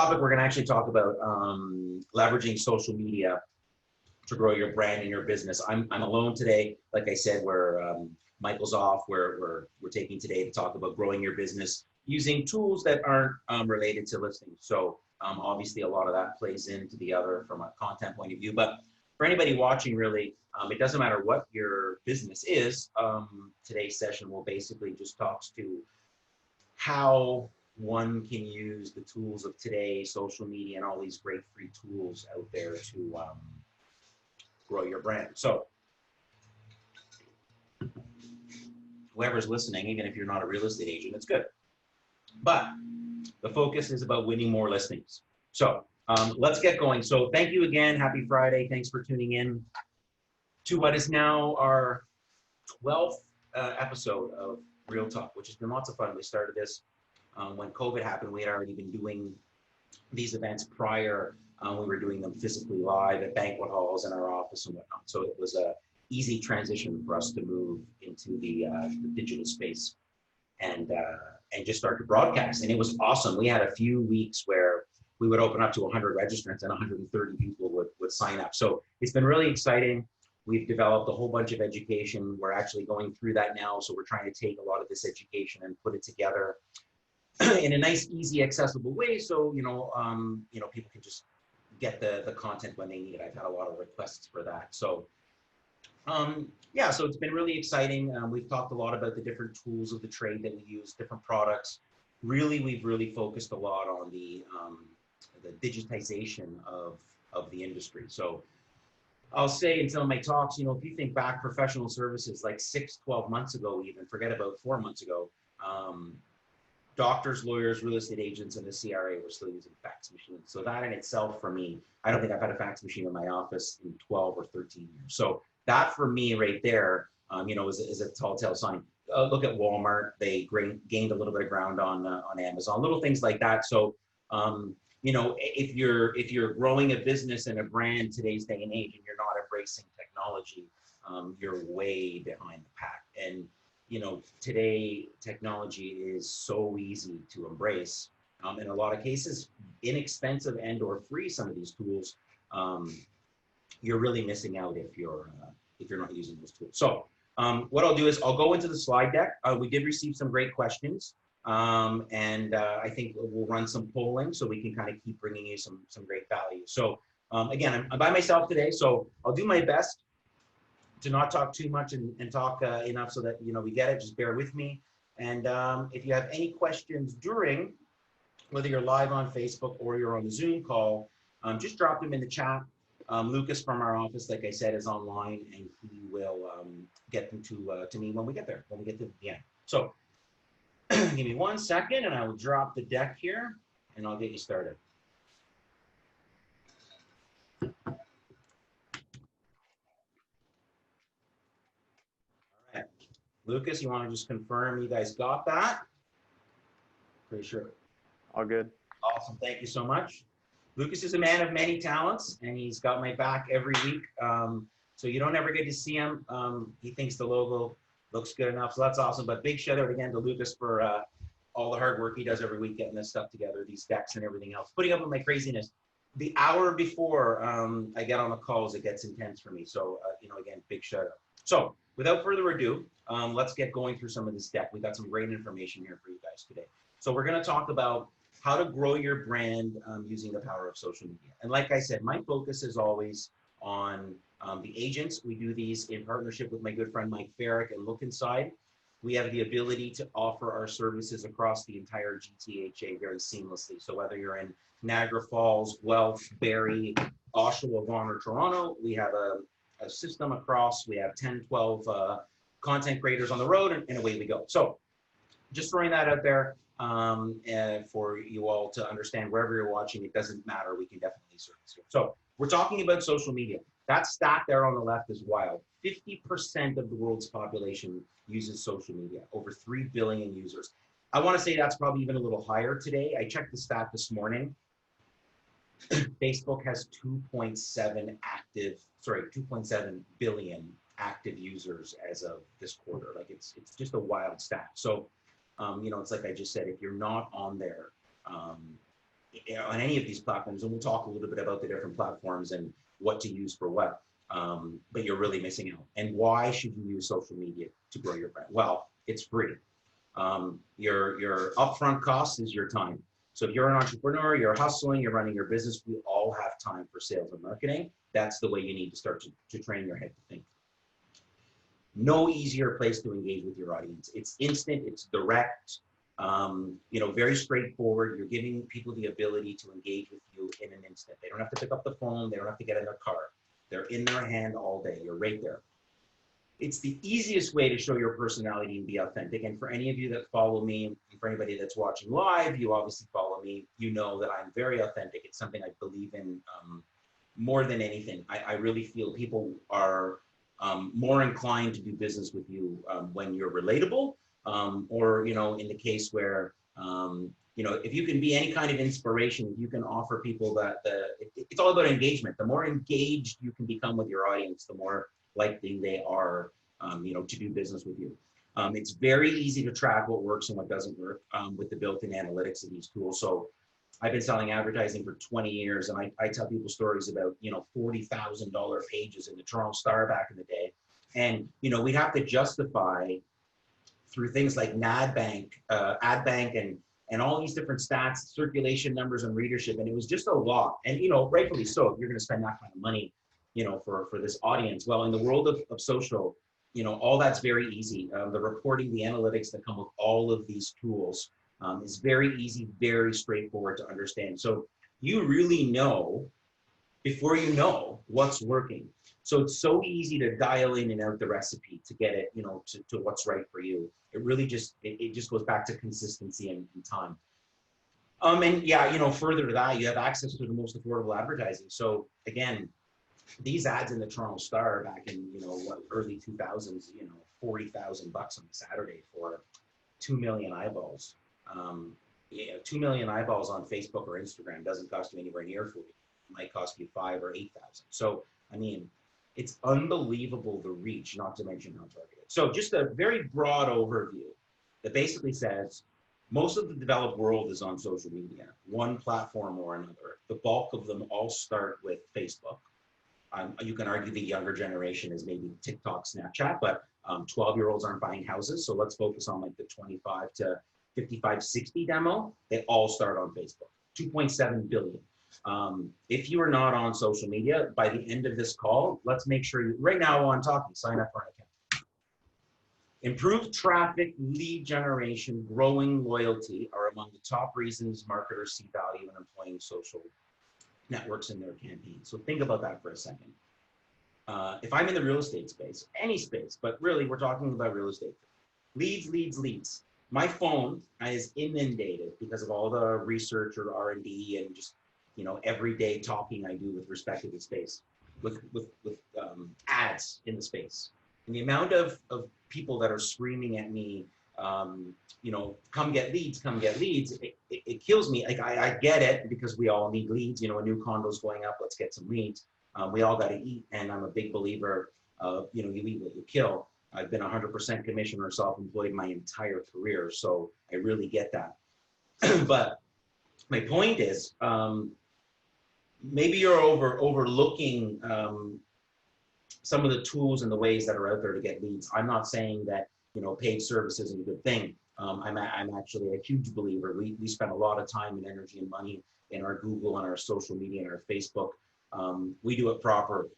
topic, we're going to actually talk about leveraging social media to grow your brand and your business. I'm alone today. Like I said, Michael's off. We're taking today to talk about growing your business using tools that aren't related to listings. So obviously a lot of that plays into the other from a content point of view. But for anybody watching, really, it doesn't matter what your business is. Today's session will basically just talks to how one can use the tools of today, social media, and all these great free tools out there to grow your brand. So whoever's listening, even if you're not a real estate agent, it's good. But the focus is about winning more listings. So let's get going. So thank you again. Happy Friday. Thanks for tuning in to what is now our 12th episode of Real Talk, which has been lots of fun. We started this when COVID happened. We had already been doing these events prior. We were doing them physically live at banquet halls in our office and whatnot. So it was a easy transition for us to move into the digital space and just start to broadcast. And it was awesome. We had a few weeks where we would open up to 100 registrants and 130 people would sign up. So it's been really exciting. We've developed a whole bunch of education. We're actually going through that now. So we're trying to take a lot of this education and put it together in a nice, easy, accessible way. So, people can just get the content when they need it. I've had a lot of requests for that. So, so it's been really exciting. We've talked a lot about the different tools of the trade that we use, different products. We've really focused a lot on the digitization of the industry. So I'll say in some of my talks, if you think back, professional services like 12 months ago, even forget about 4 months ago, doctors, lawyers, real estate agents, and the CRA were still using fax machines. So that in itself, for me, I don't think I've had a fax machine in my office in 12 or 13 years. So that for me right there, is a tall tale sign. Look at Walmart. They gained a little bit of ground on Amazon, little things like that. So, if you're growing a business and a brand today's day and age and you're not embracing technology, you're way behind the pack. And today technology is so easy to embrace. In a lot of cases, inexpensive and or free, some of these tools. You're really missing out if you're not using those tools. So what I'll do is I'll go into the slide deck. We did receive some great questions, and I think we'll run some polling so we can kind of keep bringing you some great value. So again, I'm by myself today, so I'll do my best to not talk too much and talk enough so that we get it. Just bear with me. And if you have any questions during, whether you're live on Facebook or you're on the Zoom call, just drop them in the chat. Lucas from our office, like I said, is online, and he will get them to me when we get there, when we get to the end. So give me 1 second, and I will drop the deck here, and I'll get you started. All right, Lucas, you want to just confirm you guys got that? Pretty sure. All good. Awesome, thank you so much. Lucas is a man of many talents, and he's got my back every week. So you don't ever get to see him. He thinks the logo looks good enough, so that's awesome. But big shout out again to Lucas for all the hard work he does every week getting this stuff together, these decks and everything else, putting up with my craziness. The hour before I get on the calls, it gets intense for me. So, again, big shout out. So without further ado, let's get going through some of this deck. We got some great information here for you guys today. So we're going to talk about how to grow your brand using the power of social media. And like I said, my focus is always on the agents. We do these in partnership with my good friend Mike Farrick and Look Inside. We have the ability to offer our services across the entire GTHA very seamlessly. So whether you're in Niagara Falls, Guelph, Barrie, Oshawa, Vaughan, or Toronto, we have a system across. We have 10, 12 content creators on the road, and away we go. So just throwing that out there. And for you all to understand, wherever you're watching, it doesn't matter. We can definitely service you. So we're talking about social media. That stat there on the left is wild. 50% of the world's population uses social media, over 3 billion users. I want to say that's probably even a little higher today. I checked the stat this morning. Facebook has 2.7 billion active users as of this quarter. Like it's just a wild stat. So, it's like I just said, if you're not on there, on any of these platforms, and we'll talk a little bit about the different platforms and what to use for what, but you're really missing out. And why should you use social media to grow your brand? Well, it's free. Your upfront cost is your time. So if you're an entrepreneur, you're hustling, you're running your business, we all have time for sales and marketing. That's the way you need to start to train your head to think. No easier place to engage with your audience. It's instant, it's direct, very straightforward. You're giving people the ability to engage with you in an instant. They don't have to pick up the phone. They don't have to get in their car. They're in their hand all day. You're right there. It's the easiest way to show your personality and be authentic. And for any of you that follow me, and for anybody that's watching live, you obviously follow me, you know that I'm very authentic. It's something I believe in more than anything. I really feel people are more inclined to do business with you when you're relatable, or, in the case where, if you can be any kind of inspiration, if you can offer people that it's all about engagement. The more engaged you can become with your audience, the more likely they are, to do business with you. It's very easy to track what works and what doesn't work with the built-in analytics of these tools. So I've been selling advertising for 20 years, and I tell people stories about, $40,000 pages in the Toronto Star back in the day. And, we'd have to justify through things like NADBank, AdBank, and all these different stats, circulation numbers and readership. And it was just a lot. And, rightfully so, if you're going to spend that kind of money, for this audience. Well, in the world of social, all that's very easy. The reporting, the analytics that come with all of these tools is very easy, very straightforward to understand. So you really know before you know what's working. So it's so easy to dial in and out the recipe to get it, to what's right for you. It really just, it just goes back to consistency and time. And yeah, further to that, you have access to the most affordable advertising. So again, these ads in the Toronto Star back in, early 2000s, $40,000 on a Saturday for 2 million eyeballs. 2 million eyeballs on Facebook or Instagram doesn't cost you anywhere near 40. It might cost you 5 or 8,000. So, I mean, it's unbelievable the reach, not to mention how targeted. So just a very broad overview that basically says most of the developed world is on social media, one platform or another. The bulk of them all start with Facebook. You can argue the younger generation is maybe TikTok, Snapchat, but 12-year-olds aren't buying houses. So let's focus on like the 25 to 55, 60 demo. They all start on Facebook, 2.7 billion. If you are not on social media, by the end of this call, let's make sure you, right now while I'm talking, sign up for an account. Improved traffic, lead generation, growing loyalty are among the top reasons marketers see value in employing social networks in their campaigns. So think about that for a second. If I'm in the real estate space, any space, but really we're talking about real estate, leads. My phone is inundated because of all the research or R&D and just, everyday talking I do with respect to the space, with ads in the space. And the amount of people that are screaming at me, come get leads, it kills me. Like I get it because we all need leads, a new condo's going up, let's get some leads. We all got to eat. And I'm a big believer of, you eat what you kill. I've been 100% commission or self-employed my entire career. So I really get that. But my point is, maybe you're overlooking some of the tools and the ways that are out there to get leads. I'm not saying that, paid service isn't a good thing. I'm actually a huge believer. We spend a lot of time and energy and money in our Google and our social media and our Facebook. We do it proper,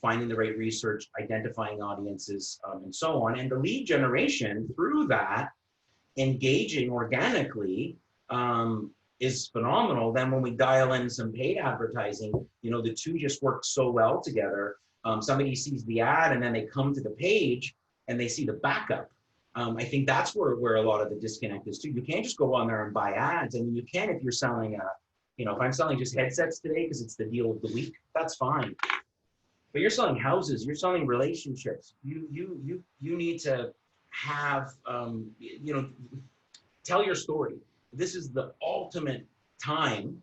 finding the right research, identifying audiences, and so on. And the lead generation through that, engaging organically, is phenomenal. Then when we dial in some paid advertising, the two just work so well together. Somebody sees the ad and then they come to the page and they see the backup. I think that's where a lot of the disconnect is too. You can't just go on there and buy ads. I mean, you can if you're selling if I'm selling just headsets today because it's the deal of the week, that's fine. But you're selling houses, you're selling relationships. You need to have, tell your story. This is the ultimate time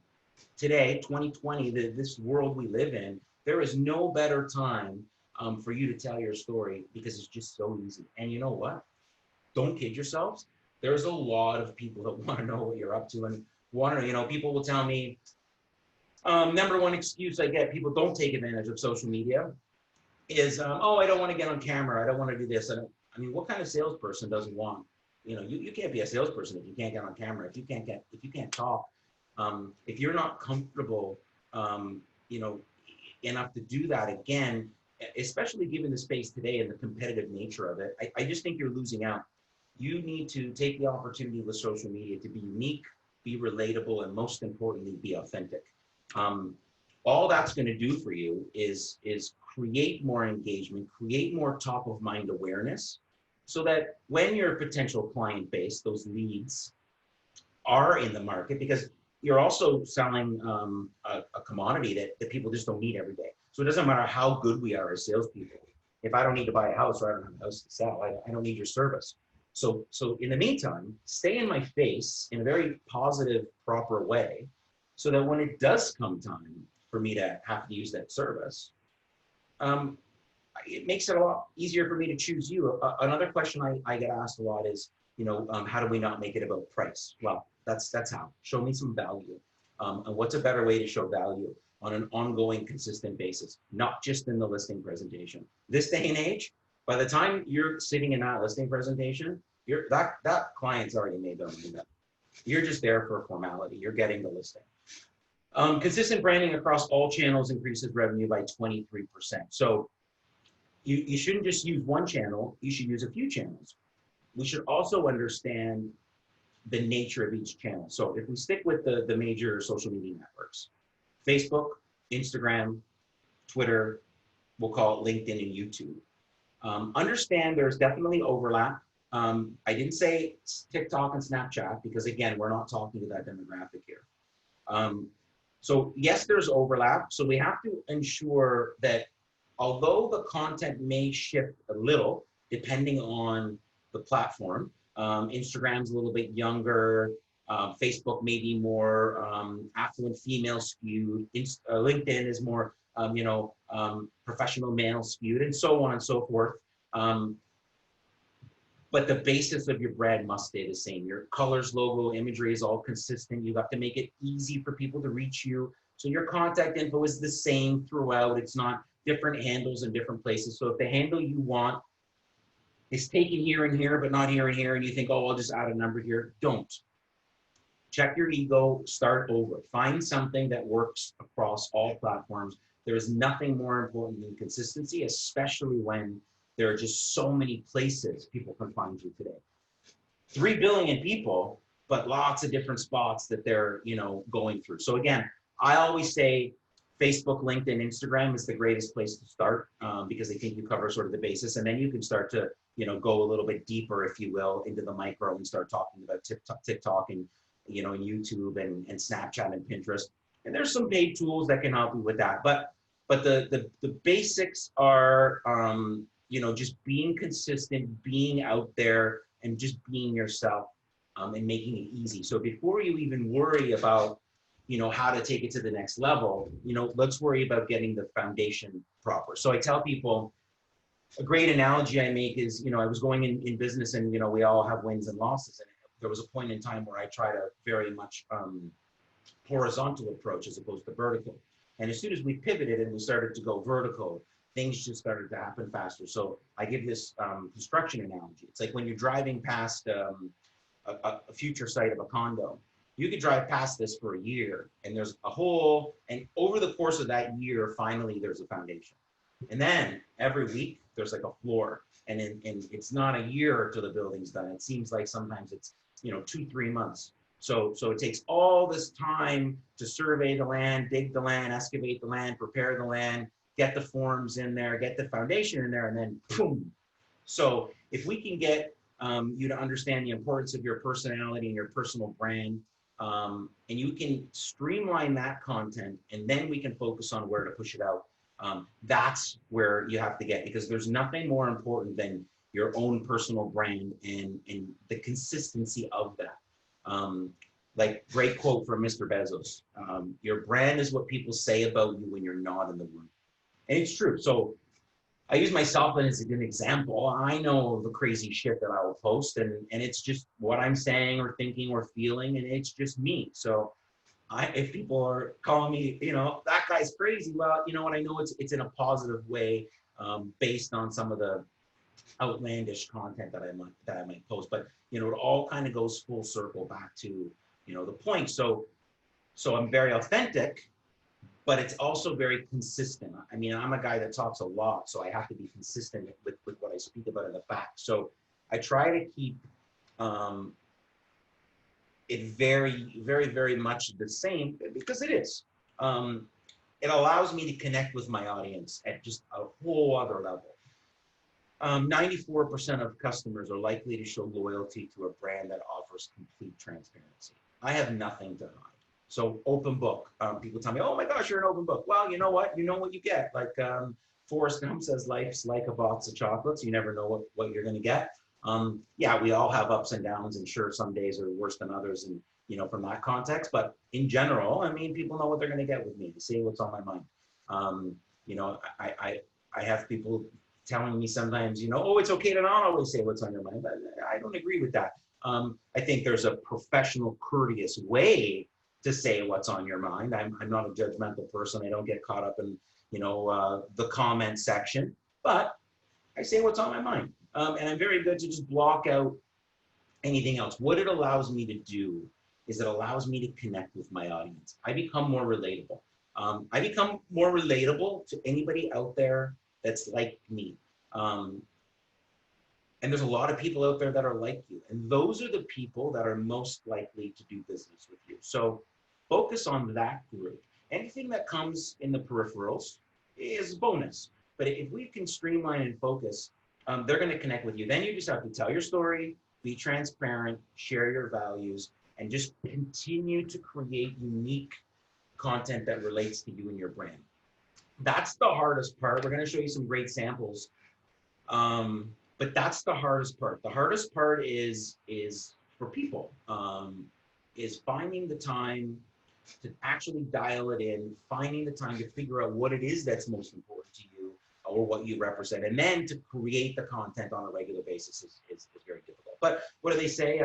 today, 2020, this world we live in. There is no better time for you to tell your story because it's just so easy. And you know what? Don't kid yourselves. There's a lot of people that want to know what you're up to. And People will tell me, number one excuse I get, people don't take advantage of social media is, oh, I don't want to get on camera. I don't want to do this. I mean, what kind of salesperson doesn't want, you can't be a salesperson if you can't get on camera, if you can't talk, if you're not comfortable, you know, enough to do that again, especially given the space today and the competitive nature of it, I just think you're losing out. You need to take the opportunity with social media to be unique, be relatable, and most importantly, be authentic. All that's going to do for you is create more engagement, create more top of mind awareness, so that when your potential client base, those leads, are in the market, because you're also selling a commodity that people just don't need every day. So it doesn't matter how good we are as salespeople. If I don't need to buy a house or I don't have a house to sell, I don't need your service. So in the meantime, stay in my face in a very positive, proper way, so that when it does come time for me to have to use that service, it makes it a lot easier for me to choose you. Another question I get asked a lot is, how do we not make it about price? Well, that's how. Show me some value. And what's a better way to show value on an ongoing, consistent basis, not just in the listing presentation. This day and age, by the time you're sitting in that listing presentation, that client's already made their money back. You're just there for a formality. You're getting the listing. Consistent branding across all channels increases revenue by 23%. So you shouldn't just use one channel, you should use a few channels. We should also understand the nature of each channel. So if we stick with the major social media networks, Facebook, Instagram, Twitter, we'll call it LinkedIn and YouTube. Understand there's definitely overlap. I didn't say TikTok and Snapchat because, again, we're not talking to that demographic here. So yes, there's overlap. So we have to ensure that although the content may shift a little depending on the platform, Instagram's a little bit younger, Facebook may be more affluent female skewed, LinkedIn is more professional male skewed, and so on and so forth. But the basis of your brand must stay the same. Your colors, logo, imagery is all consistent. You have to make it easy for people to reach you. So your contact info is the same throughout. It's not different handles in different places. So if the handle you want is taken here and here, but not here and here, and you think, oh, I'll just add a number here, don't. Check your ego, start over. Find something that works across all platforms. There is nothing more important than consistency, especially when there are just so many places people can find you today. 3 billion people, but lots of different spots that they're, going through. So again, I always say Facebook, LinkedIn, Instagram is the greatest place to start because I think you cover sort of the basis, and then you can start to, go a little bit deeper, if you will, into the micro and start talking about TikTok and, and YouTube and Snapchat and Pinterest. And there's some paid tools that can help you with that. But the basics are, just being consistent, being out there, and just being yourself and making it easy. So before you even worry about, how to take it to the next level, let's worry about getting the foundation proper. So I tell people, a great analogy I make is, I was going in business and, we all have wins and losses. And there was a point in time where I tried a very much horizontal approach as opposed to vertical. And as soon as we pivoted and we started to go vertical, things just started to happen faster. So I give this construction analogy. It's like when you're driving past a future site of a condo, you could drive past this for a year and there's a hole, and over the course of that year, finally there's a foundation. And then every week there's like a floor, and it's not a year till the building's done. It seems like sometimes it's 2-3 months. So it takes all this time to survey the land, dig the land, excavate the land, prepare the land, get the forms in there, get the foundation in there, and then boom. So if we can get you to understand the importance of your personality and your personal brand, and you can streamline that content, and then we can focus on where to push it out. That's where you have to get, because there's nothing more important than your own personal brand and the consistency of that. Like, great quote from Mr. Bezos, your brand is what people say about you when you're not in the room. And it's true. So I use myself as an example. I know the crazy shit that I will post, and it's just what I'm saying or thinking or feeling, and it's just me. So if people are calling me, that guy's crazy, well, you know what? I know it's in a positive way, based on some of the outlandish content that I might post. But it all kind of goes full circle back to the point. So I'm very authentic, but it's also very consistent. I mean, I'm a guy that talks a lot, so I have to be consistent with what I speak about in the facts. So I try to keep it very, very, very much the same, because it is. It allows me to connect with my audience at just a whole other level. 94% of customers are likely to show loyalty to a brand that offers complete transparency. I have nothing to hide. So open book. People tell me, oh my gosh, you're an open book. Well, you know what? You know what you get. Like Forrest Gump says, life's like a box of chocolates. You never know what you're going to get. Yeah, we all have ups and downs, and sure, some days are worse than others, and from that context. But in general, I mean, people know what they're going to get with me. They say what's on my mind. I have people telling me sometimes, oh, it's okay to not always say what's on your mind. But I don't agree with that. I think there's a professional, courteous way to say what's on your mind. I'm not a judgmental person. I don't get caught up in, the comment section, but I say what's on my mind. And I'm very good to just block out anything else. What it allows me to do is it allows me to connect with my audience. I become more relatable. I become more relatable to anybody out there that's like me. And there's a lot of people out there that are like you. And those are the people that are most likely to do business with you. So focus on that group. Anything that comes in the peripherals is bonus. But if we can streamline and focus, they're going to connect with you. Then you just have to tell your story, be transparent, share your values, and just continue to create unique content that relates to you and your brand. That's the hardest part. We're going to show you some great samples. But that's the hardest part. The hardest part is for people, is finding the time to actually dial it in, finding the time to figure out what it is that's most important to you or what you represent, and then to create the content on a regular basis is very difficult. But what do they say?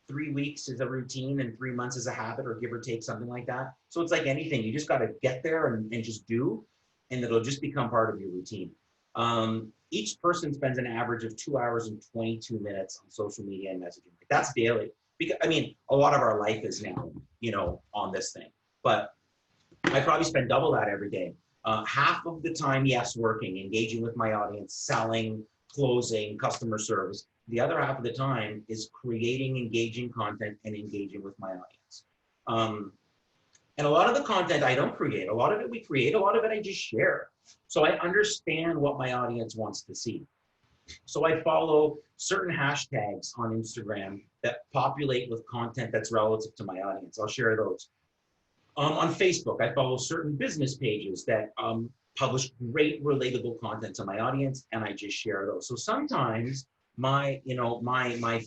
3 weeks is a routine and 3 months is a habit, or give or take, something like that. So it's like anything. You just got to get there and just do, and it'll just become part of your routine. Each person spends an average of 2 hours and 22 minutes on social media and messaging. That's daily. Because, I mean, a lot of our life is now, on this thing. But I probably spend double that every day. Half of the time, yes, working, engaging with my audience, selling, closing, customer service. The other half of the time is creating engaging content and engaging with my audience. And a lot of the content I don't create. A lot of it we create. A lot of it I just share. So I understand what my audience wants to see. So I follow certain hashtags on Instagram that populate with content that's relative to my audience. I'll share those. On Facebook, I follow certain business pages that publish great relatable content to my audience, and I just share those. So sometimes my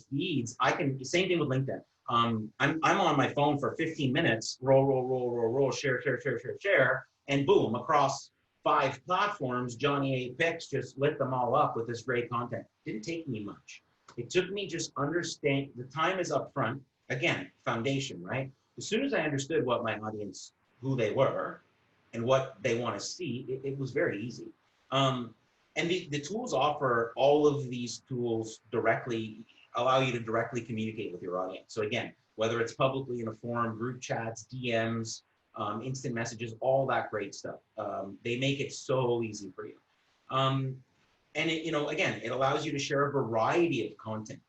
feeds, same thing with LinkedIn. I'm on my phone for 15 minutes, roll, share, and boom, across 5 platforms, Johnny A. Picks just lit them all up with this great content. Didn't take me much. It took me just understand, the time is up front. Again, foundation, right? As soon as I understood what my audience, who they were, and what they want to see, it was very easy. And the tools offer all of these tools directly, allow you to directly communicate with your audience. So again, whether it's publicly in a forum, group chats, DMs, instant messages, all that great stuff. They make it so easy for you. And again, it allows you to share a variety of content.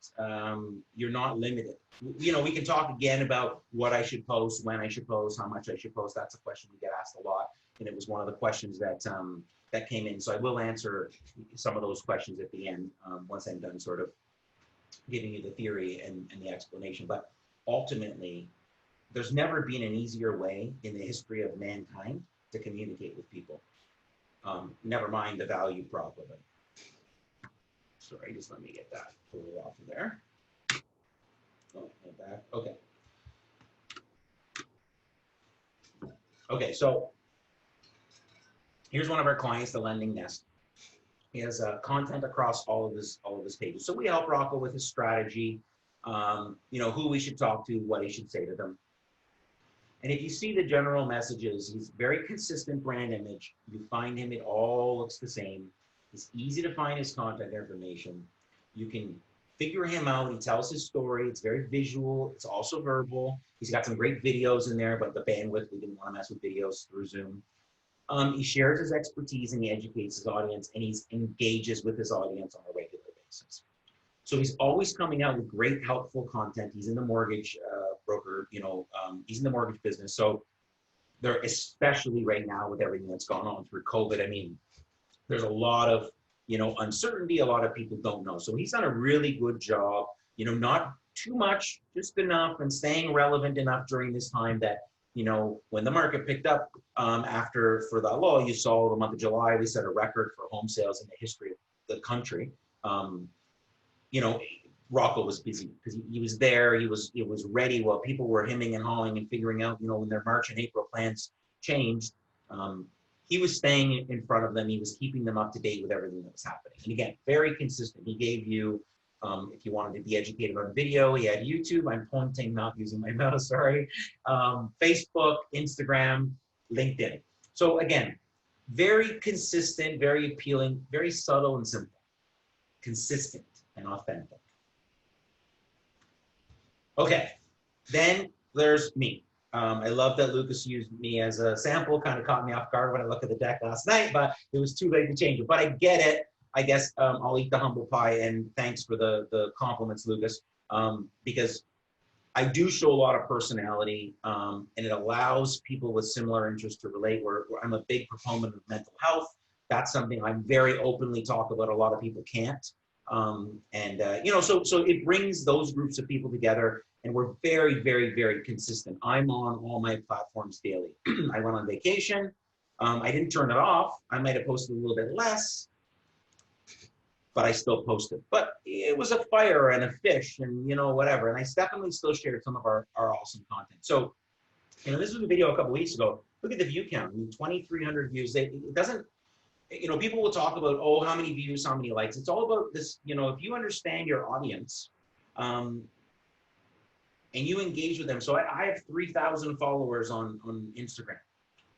You're not limited. We can talk again about what I should post, when I should post, how much I should post. That's a question we get asked a lot. And it was one of the questions that came in. So I will answer some of those questions at the end, once I'm done sort of giving you the theory and the explanation. But ultimately, there's never been an easier way in the history of mankind to communicate with people. Never mind the value prop of it. Sorry, just let me get that pulled off of there. Oh, back. Okay. Okay, so here's one of our clients, the Lending Nest. He has content across all of his pages. So we help Rocco with his strategy, you know, who we should talk to, what he should say to them. And if you see the general messages, he's very consistent brand image. You find him, it all looks the same. It's easy to find his contact information. You can figure him out. He tells his story. It's very visual. It's also verbal. He's got some great videos in there, but the bandwidth, we didn't want to mess with videos through Zoom. He shares his expertise and he educates his audience and he engages with his audience on a regular basis. So he's always coming out with great, helpful content. He's in the mortgage broker, you know, he's in the mortgage business. So they're, especially right now with everything that's gone on through COVID, I mean, there's a lot of, you know, uncertainty. A lot of people don't know. So he's done a really good job, you know, not too much, just enough, and staying relevant enough during this time that, you know, when the market picked up for that law, you saw the month of July, we set a record for home sales in the history of the country. You know, Rocco was busy because he was there, he was ready while people were hemming and hawing and figuring out, you know, when their March and April plans changed. He was staying in front of them. He was keeping them up to date with everything that was happening. And again, very consistent. He gave you, if you wanted to be educated on video, he had YouTube. I'm pointing, not using my mouse, sorry. Facebook, Instagram, LinkedIn. So again, very consistent, very appealing, very subtle and simple, consistent and authentic. Okay, then there's me. I love that Lucas used me as a sample, kind of caught me off guard when I looked at the deck last night, but it was too late to change it. But I get it. I guess I'll eat the humble pie, and thanks for the compliments, Lucas, because I do show a lot of personality, and it allows people with similar interests to relate. Where I'm a big proponent of mental health. That's something I very openly talk about. A lot of people can't. You know, so it brings those groups of people together, and we're very, very, very consistent. I'm on all my platforms daily. I went on vacation. I didn't turn it off. I might have posted a little bit less, but I still posted. But it was a fire and a fish and, you know, whatever. And I definitely still shared some of our awesome content. So, you know, this was a video a couple weeks ago. Look at the view count. I mean, 2,300 views. It doesn't, you know, people will talk about, oh, how many views, how many likes. It's all about this, you know, if you understand your audience and you engage with them. So I have 3,000 followers on Instagram.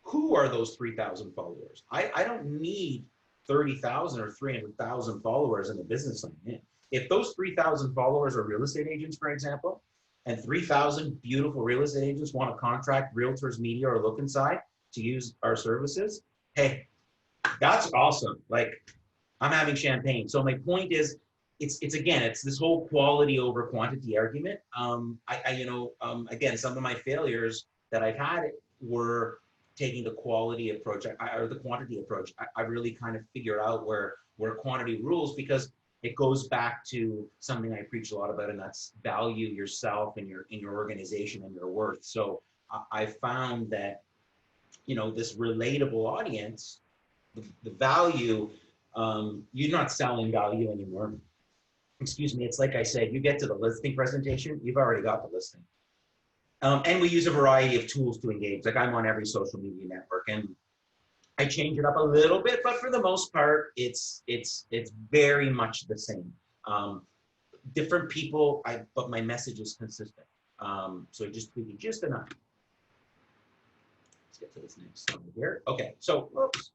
Who are those 3,000 followers? I don't need 30,000 or 300,000 followers in the business I'm in. If those 3,000 followers are real estate agents, for example, and 3,000 beautiful real estate agents want to contract Realtors Media or Look Inside to use our services, hey, that's awesome. Like, I'm having champagne. So my point is, it's again, it's this whole quality over quantity argument. Again, some of my failures that I've had were taking the quality approach or the quantity approach. I really kind of figure out where quantity rules, because it goes back to something I preach a lot about, and that's value yourself and in your organization and your worth. So I found that, you know, this relatable audience, the value, you're not selling value anymore. Excuse me. It's like I said, you get to the listing presentation, you've already got the listing. And we use a variety of tools to engage. Like, I'm on every social media network, and I change it up a little bit, but for the most part, it's very much the same. Different people, but my message is consistent. So just tweak it just enough. Let's get to this next slide here. Okay, so whoops.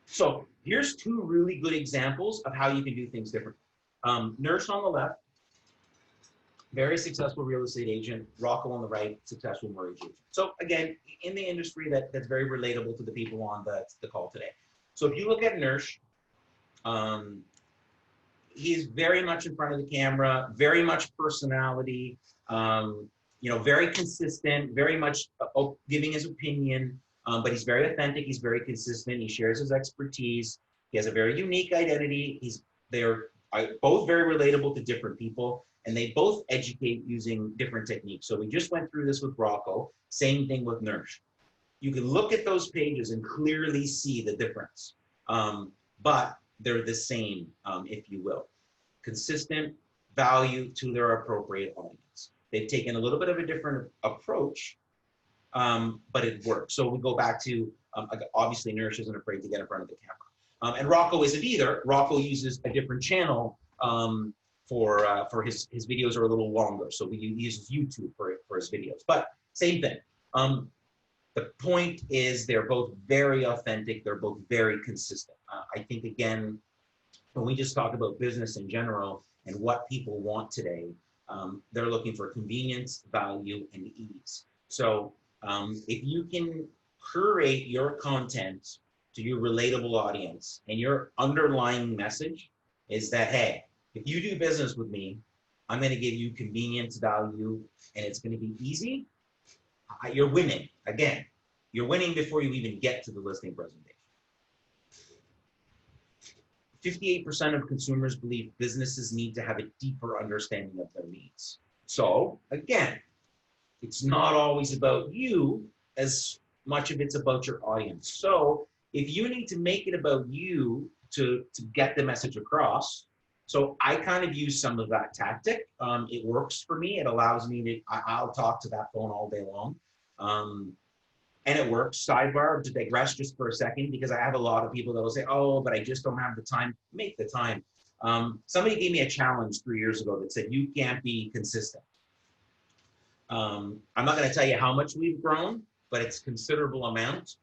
So here's two really good examples of how you can do things different. Nurse on the left, very successful real estate agent. Rocco on the right, successful mortgage agent. So again, in the industry that's very relatable to the people on the call today. So if you look at Nurse, he's very much in front of the camera, very much personality, you know, very consistent, very much giving his opinion, but he's very authentic, he's very consistent, he shares his expertise, he has a very unique identity, they're both very relatable to different people, and they both educate using different techniques. So we just went through this with Rocco, same thing with Nurse. You can look at those pages and clearly see the difference, but they're the same, if you will. Consistent value to their appropriate audience. They've taken a little bit of a different approach, but it works. So we go back to, obviously Nurse isn't afraid to get in front of the camera. And Rocco isn't either. Rocco uses a different channel for his videos are a little longer. So he uses YouTube for his videos, but same thing. The point is they're both very authentic. They're both very consistent. I think, again, when we just talk about business in general and what people want today, they're looking for convenience, value, and ease. So if you can curate your content to your relatable audience and your underlying message is that, hey, if you do business with me, I'm going to give you convenience, value, and it's going to be easy, you're winning. Again, you're winning before you even get to the listing presentation. 58% of consumers believe businesses need to have a deeper understanding of their needs. So again, it's not always about you as much of it's about your audience. So if you need to make it about you to get the message across, so I kind of use some of that tactic. It works for me. It allows me to, I'll talk to that phone all day long. And it works. Sidebar, to digress just for a second, because I have a lot of people that will say, oh, but I just don't have the time. Make the time. Somebody gave me a challenge 3 years ago that said, you can't be consistent. I'm not going to tell you how much we've grown, but it's a considerable amount.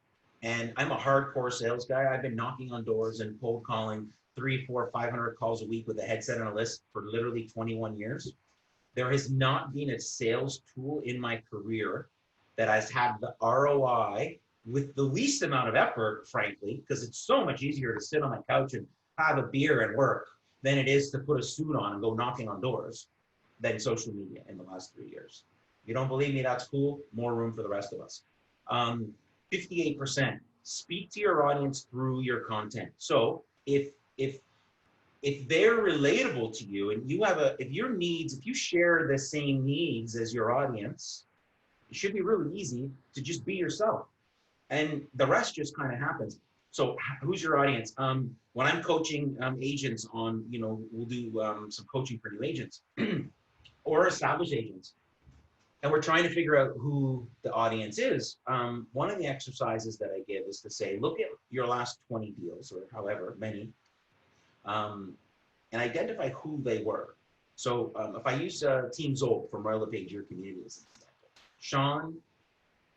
And I'm a hardcore sales guy. I've been knocking on doors and cold calling 300, 400, 500 calls a week with a headset and a list for literally 21 years. There has not been a sales tool in my career that has had the ROI with the least amount of effort, frankly, because it's so much easier to sit on my couch and have a beer and work than it is to put a suit on and go knocking on doors than social media in the last 3 years. If you don't believe me, that's cool. More room for the rest of us. 58%, speak to your audience through your content. So if they're relatable to you and you have if you share the same needs as your audience, it should be really easy to just be yourself. And the rest just kind of happens. So who's your audience? When I'm coaching agents on, we'll do some coaching for new agents or established agents, and we're trying to figure out who the audience is. One of the exercises that I give is to say, look at your last 20 deals or however many, and identify who they were. So if I use Team Zold from Royal LePage, your community as an example, Sean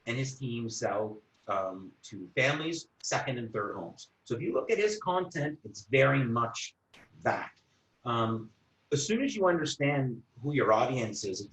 and his team sell to families, second and third homes. So if you look at his content, it's very much that. As soon as you understand who your audience is,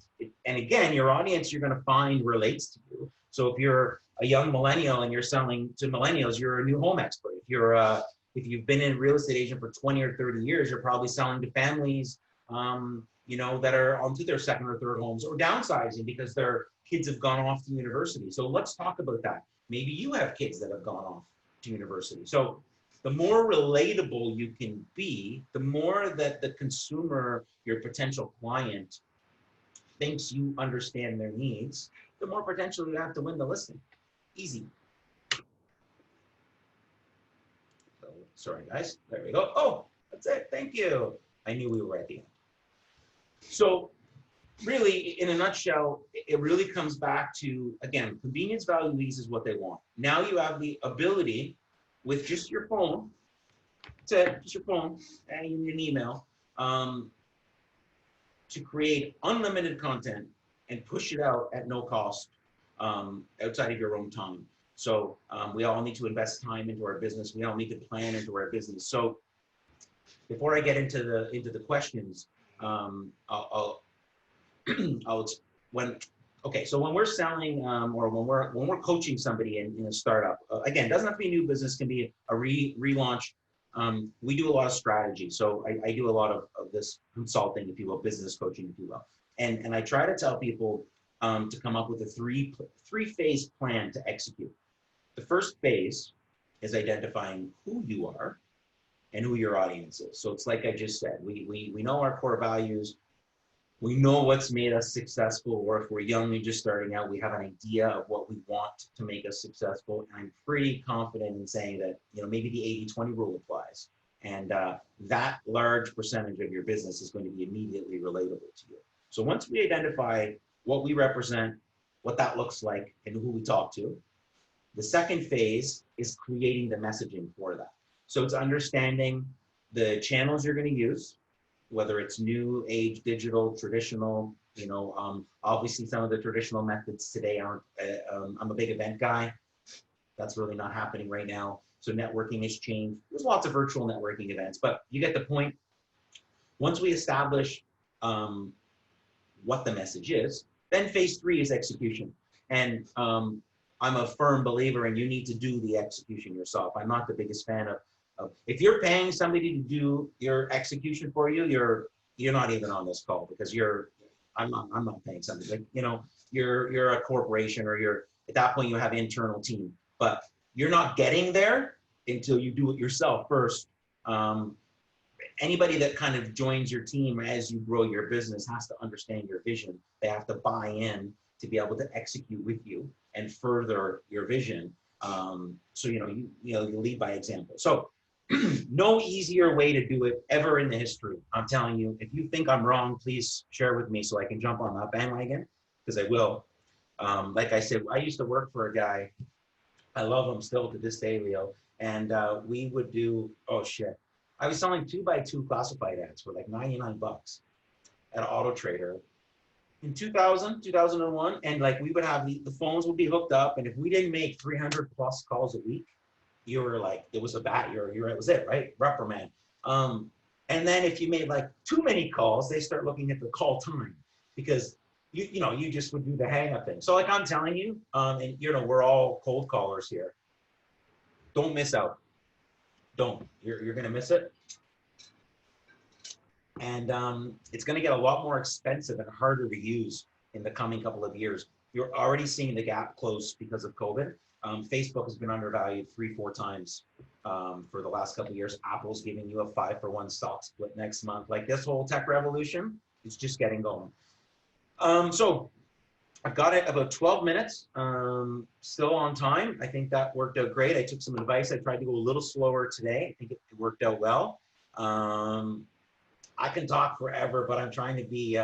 and again, your audience you're going to find relates to you. So if you're a young millennial and you're selling to millennials, you're a new home expert. If you've been in real estate agent for 20 or 30 years, you're probably selling to families, that are onto their second or third homes or downsizing because their kids have gone off to university. So let's talk about that. Maybe you have kids that have gone off to university. So the more relatable you can be, the more that the consumer, your potential client, thinks you understand their needs, the more potential you have to win the listing. Easy. So, sorry, guys. There we go. Oh, that's it. Thank you. I knew we were at the end. So really, in a nutshell, it really comes back to, again, convenience, value, ease is what they want. Now you have the ability with just your phone, just your phone and an email, to create unlimited content and push it out at no cost outside of your own time. So we all need to invest time into our business. We all need to plan into our business. So before I get into the questions, so when we're selling or when we're coaching somebody in a startup, again, it doesn't have to be a new business, can be a relaunch. We do a lot of strategy. So I do a lot of this consulting, if you will, business coaching, if you will. And I try to tell people to come up with a three-phase plan to execute. The first phase is identifying who you are and who your audience is. So it's like I just said, we know our core values. We know what's made us successful, or if we're young and just starting out, we have an idea of what we want to make us successful. And I'm pretty confident in saying that, maybe the 80-20 rule applies. And that large percentage of your business is going to be immediately relatable to you. So once we identify what we represent, what that looks like, and who we talk to, the second phase is creating the messaging for that. So it's understanding the channels you're going to use, whether it's new age, digital, traditional, obviously some of the traditional methods today aren't, I'm a big event guy. That's really not happening right now. So networking has changed. There's lots of virtual networking events, but you get the point. Once we establish what the message is, then phase 3 is execution. And I'm a firm believer in you need to do the execution yourself. I'm not the biggest fan of if you're paying somebody to do your execution for you, you're not even on this call because I'm not paying somebody. Like, you're a corporation or at that point you have internal team, but you're not getting there until you do it yourself first. Anybody that kind of joins your team as you grow your business has to understand your vision. They have to buy in to be able to execute with you and further your vision. So you lead by example. So no easier way to do it ever in the history. I'm telling you, if you think I'm wrong, please share with me so I can jump on that bandwagon, because I will. Like I said, I used to work for a guy. I love him still to this day, Leo. And we would do, oh shit. I was selling 2x2 classified ads for like $99 at Auto Trader in 2000, 2001. And like we would have the phones would be hooked up. And if we didn't make 300 plus calls a week, you were like, it was a bat, it was it, right? Reprimand. And then if you made like too many calls, they start looking at the call time because you just would do the hang up thing. So like I'm telling you, and we're all cold callers here. Don't miss out. Don't. You're going to miss it. And it's going to get a lot more expensive and harder to use in the coming couple of years. You're already seeing the gap close because of COVID. Facebook has been undervalued 3-4 times for the last couple of years. Apple's giving you a 5-for-1 stock split next month. Like this whole tech revolution, it's just getting going. So I've got it about 12 minutes, still on time. I think that worked out great. I took some advice. I tried to go a little slower today. I think it worked out well. I can talk forever, but I'm trying to be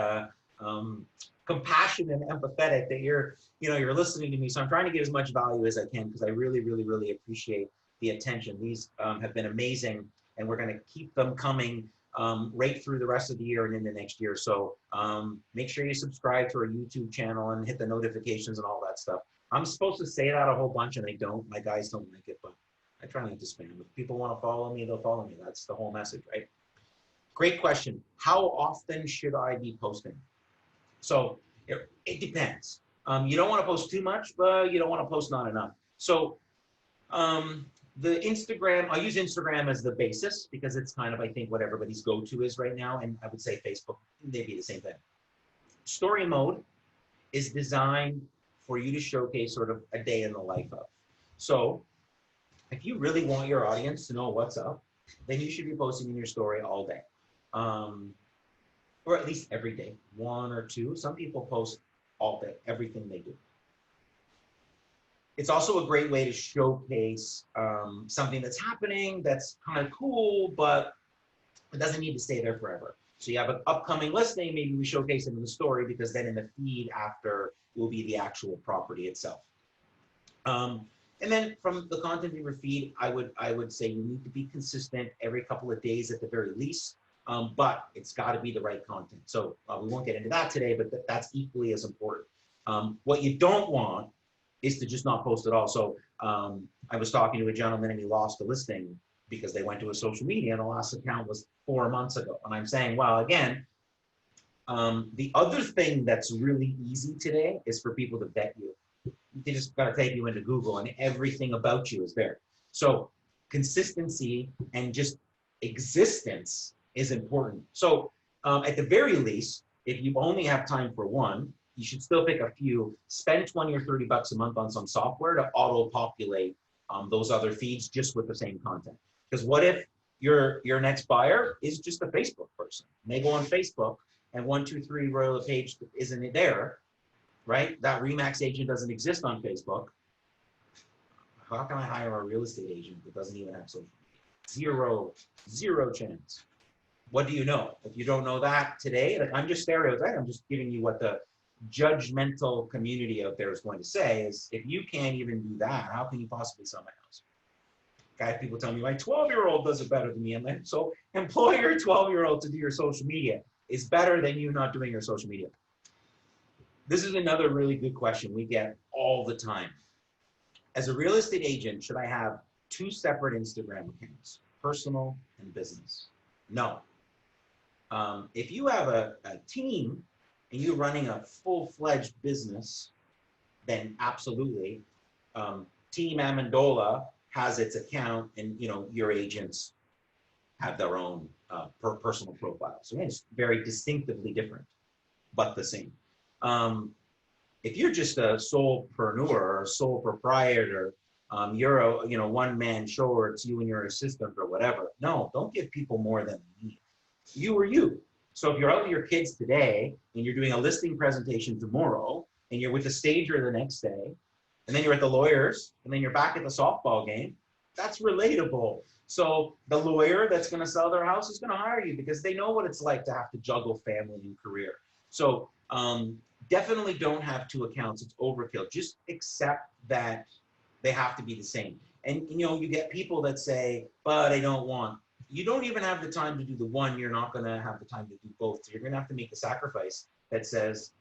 compassionate and empathetic that you're listening to me. So I'm trying to get as much value as I can because I really, really, really appreciate the attention. These have been amazing, and we're going to keep them coming right through the rest of the year and into next year. So make sure you subscribe to our YouTube channel and hit the notifications and all that stuff. I'm supposed to say that a whole bunch and I don't. My guys don't like it, but I try not to spam. If people want to follow me, they'll follow me. That's the whole message, right? Great question. How often should I be posting? So it depends. You don't want to post too much, but you don't want to post not enough. So the Instagram, I use Instagram as the basis because it's kind of, I think, what everybody's go-to is right now. And I would say Facebook, they'd be the same thing. Story mode is designed for you to showcase sort of a day in the life of. So if you really want your audience to know what's up, then you should be posting in your story all day. Or at least every day, 1 or 2. Some people post all day, everything they do. It's also a great way to showcase something that's happening that's kind of cool, but it doesn't need to stay there forever. So you have an upcoming listing, maybe we showcase it in the story because then in the feed after will be the actual property itself. And then from the content in your feed, I would say you need to be consistent every couple of days at the very least, but it's got to be the right content. So we won't get into that today, but that's equally as important. What you don't want is to just not post at all. So I was talking to a gentleman and he lost a listing because they went to a social media and the last account was 4 months ago. And I'm saying, well, again, the other thing that's really easy today is for people to vet you. They just got to take you into Google and everything about you is there. So consistency and just existence is important. So at the very least, if you only have time for one, you should still pick a few, spend 20 or 30 bucks a month on some software to auto-populate those other feeds just with the same content. Because what if your next buyer is just a Facebook person? And they go on Facebook and 123 Royal page isn't there, right? That RE/MAX agent doesn't exist on Facebook. How can I hire a real estate agent that doesn't even have social media? Zero chance. What do you know? If you don't know that today, like I'm just stereotyping, I'm just giving you what the judgmental community out there is going to say is if you can't even do that, how can you possibly sell my house? Guys, people tell me my 12-year-old does it better than me. I'm like, so employ your 12-year-old to do your social media. It's better than you not doing your social media. This is another really good question we get all the time. As a real estate agent, should I have two separate Instagram accounts, personal and business? No. If you have a team and you're running a full-fledged business, then absolutely. Team Amendola has its account, and your agents have their own personal profile. So it's very distinctively different, but the same. If you're just a solopreneur or a sole proprietor, you're a one-man show, or it's you and your assistant or whatever. No, don't give people more than they need. You are you. So if you're out with your kids today and you're doing a listing presentation tomorrow, and you're with the stager the next day, and then you're at the lawyers, and then you're back at the softball game, that's relatable. So the lawyer that's going to sell their house is going to hire you because they know what it's like to have to juggle family and career. So definitely don't have two accounts. It's overkill. Just accept that they have to be the same. And you get people that say, but I don't want. You don't even have the time to do the one. You're not going to have the time to do both. So you're going to have to make the sacrifice that says,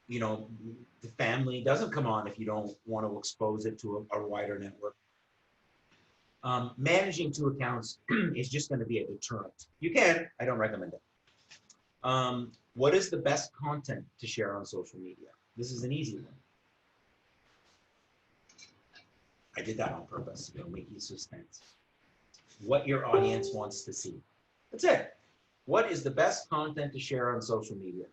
the family doesn't come on if you don't want to expose it to a wider network. Managing two accounts is just going to be a deterrent. You can, I don't recommend it. What is the best content to share on social media? This is an easy one. I did that on purpose, make you suspense. What your audience wants to see. That's it. What is the best content to share on social media?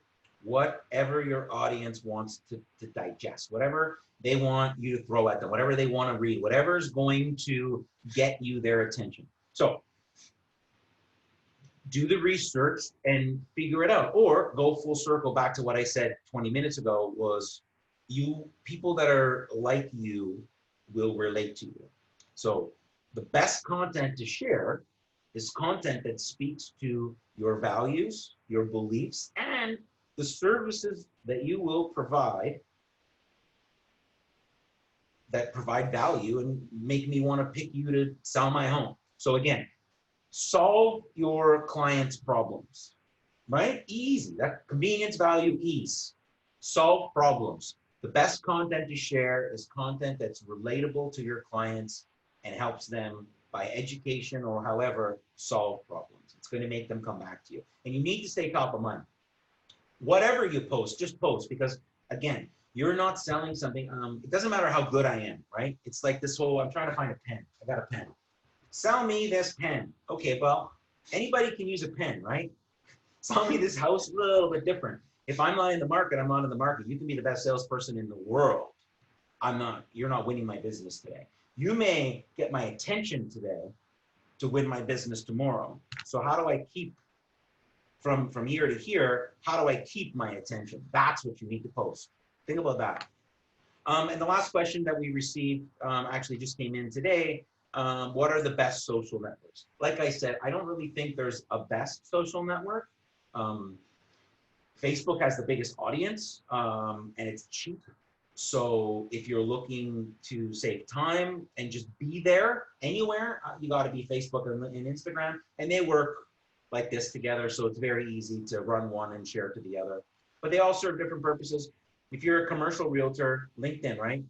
Whatever your audience wants to digest, whatever they want you to throw at them, whatever they want to read, whatever is going to get you their attention. So do the research and figure it out, or go full circle back to what I said 20 minutes ago was people that are like you will relate to you. So the best content to share is content that speaks to your values, your beliefs, and the services that you will provide that provide value and make me want to pick you to sell my home. So again, solve your clients' problems, right? Easy, that convenience, value, ease. Solve problems. The best content to share is content that's relatable to your clients and helps them by education or however solve problems. It's going to make them come back to you. And you need to stay top of mind. Whatever you post, just post, because again, you're not selling something. It doesn't matter how good I am, right? It's like this whole, I'm trying to find a pen. I got a pen. Sell me this pen. Okay, well, anybody can use a pen, right? Sell me this house, a little bit different. If I'm not in the market, I'm not in the market. You can be the best salesperson in the world. I'm not. You're not winning my business today. You may get my attention today to win my business tomorrow. So how do I keep from here to here? How do I keep my attention? That's what you need to post. Think about that. And the last question that we received actually just came in today. What are the best social networks? Like I said, I don't really think there's a best social network. Facebook has the biggest audience, and it's cheap. So if you're looking to save time and just be there anywhere, you got to be Facebook and Instagram, and they work like this together. So it's very easy to run one and share to the other, but they all serve different purposes. If you're a commercial realtor, LinkedIn, right?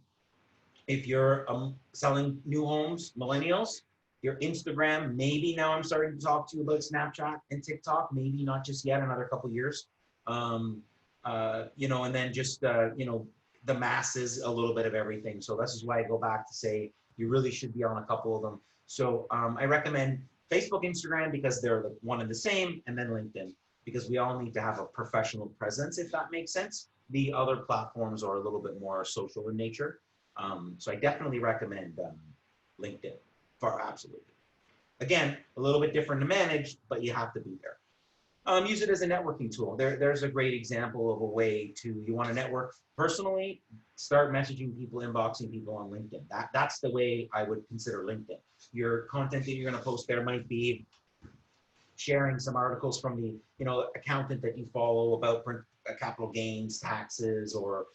If you're selling new homes, millennials, your Instagram, maybe now I'm starting to talk to you about Snapchat and TikTok, maybe not just yet, another couple years. And then just, the masses, a little bit of everything. So this is why I go back to say, you really should be on a couple of them. So I recommend Facebook, Instagram, because they're one and the same, and then LinkedIn, because we all need to have a professional presence, if that makes sense. The other platforms are a little bit more social in nature. So I definitely recommend LinkedIn for absolutely. Again, a little bit different to manage, but you have to be there. Use it as a networking tool. There's a great example of a way to, you want to network personally, start messaging people, inboxing people on LinkedIn. That's the way I would consider LinkedIn. Your content that you're going to post there might be sharing some articles from the accountant that you follow about capital gains taxes, or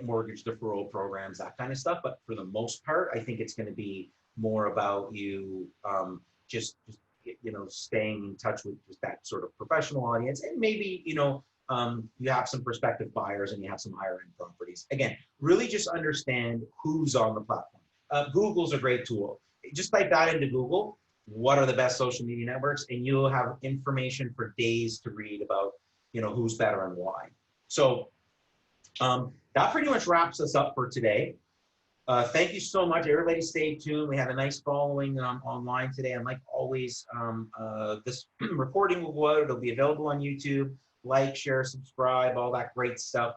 mortgage deferral programs, that kind of stuff. But for the most part, I think it's going to be more about you just staying in touch with just that sort of professional audience, and maybe you have some prospective buyers and you have some higher end properties. Again, really just understand who's on the platform. Google's a great tool. Just type that into Google. What are the best social media networks? And you'll have information for days to read about, who's better and why. So that pretty much wraps us up for today. Thank you so much. Everybody stay tuned. We had a nice following online today. And like always, this recording it'll be available on YouTube. Like, share, subscribe, all that great stuff.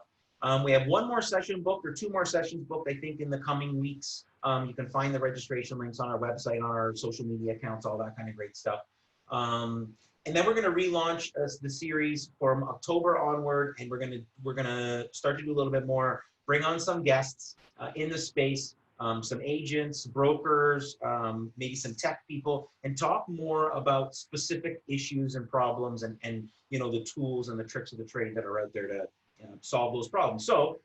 We have one more session booked, or two more sessions booked, I think, in the coming weeks. You can find the registration links on our website, on our social media accounts, all that kind of great stuff. And then we're going to relaunch the series from October onward, and we're going to start to do a little bit more, bring on some guests in the space, some agents, brokers, maybe some tech people, and talk more about specific issues and problems and the tools and the tricks of the trade that are out there to solve those problems. So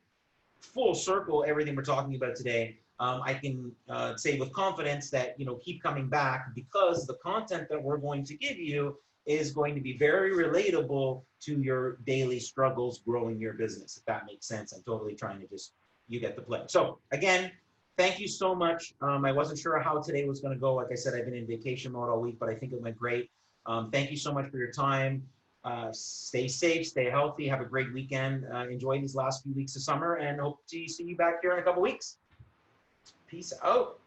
full circle, everything we're talking about today, I can say with confidence that, keep coming back, because the content that we're going to give you is going to be very relatable to your daily struggles growing your business, if that makes sense. I'm totally trying to you get the play. So again, thank you so much. I wasn't sure how today was going to go. Like I said, I've been in vacation mode all week, but I think it went great. Thank you so much for your time. Stay safe, stay healthy, have a great weekend. Enjoy these last few weeks of summer, and hope to see you back here in a couple weeks. Peace out.